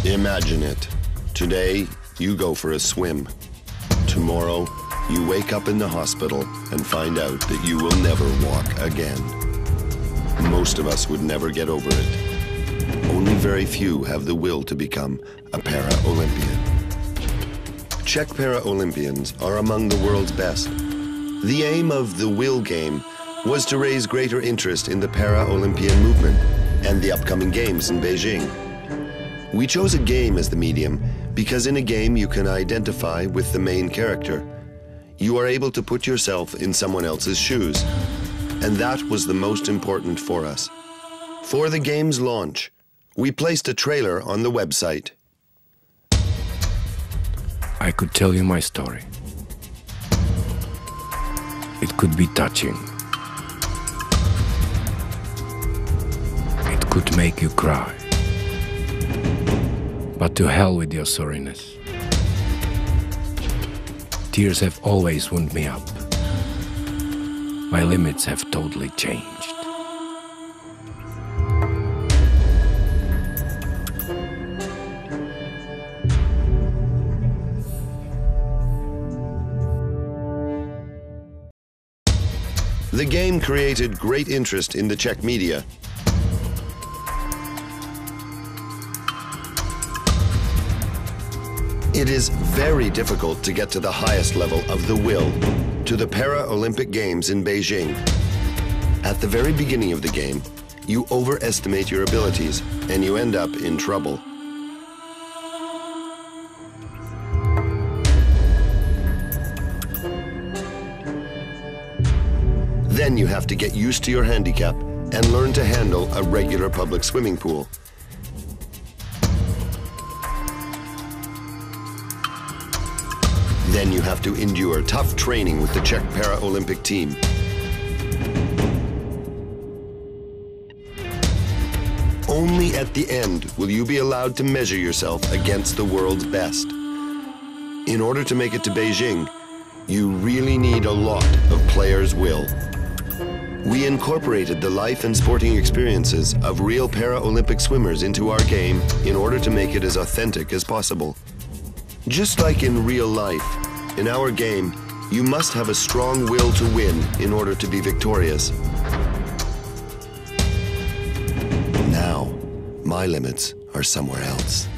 Imagine it. Today, you go for a swim. Tomorrow, you wake up in the hospital and find out that you will never walk again. Most of us would never get over it. Only very few have the will to become a para-Olympian. Czech para-Olympians are among the world's best. The aim of the Will Game was to raise greater interest in the para-Olympian movement and the upcoming games in Beijing. We chose a game as the medium because in a game you can identify with the main character. You are able to put yourself in someone else's shoes, and that was the most important for us. For the game's launch, we placed a trailer on the website. I could tell you my story. It could be touching. It could make you cry. But to hell with your sorriness. Tears have always wound me up. My limits have totally changed. The game created great interest in the Czech media. It is very difficult to get to the highest level of the will, to the Para-Olympic Games in Beijing. At the very beginning of the game, you overestimate your abilities and you end up in trouble. Then you have to get used to your handicap and learn to handle a regular public swimming pool. Then you have to endure tough training with the Czech Para-Olympic team. Only at the end will you be allowed to measure yourself against the world's best. In order to make it to Beijing, you really need a lot of players' will. We incorporated the life and sporting experiences of real Para-Olympic swimmers into our game in order to make it as authentic as possible. Just like in real life, in our game, you must have a strong will to win in order to be victorious. Now, my limits are somewhere else.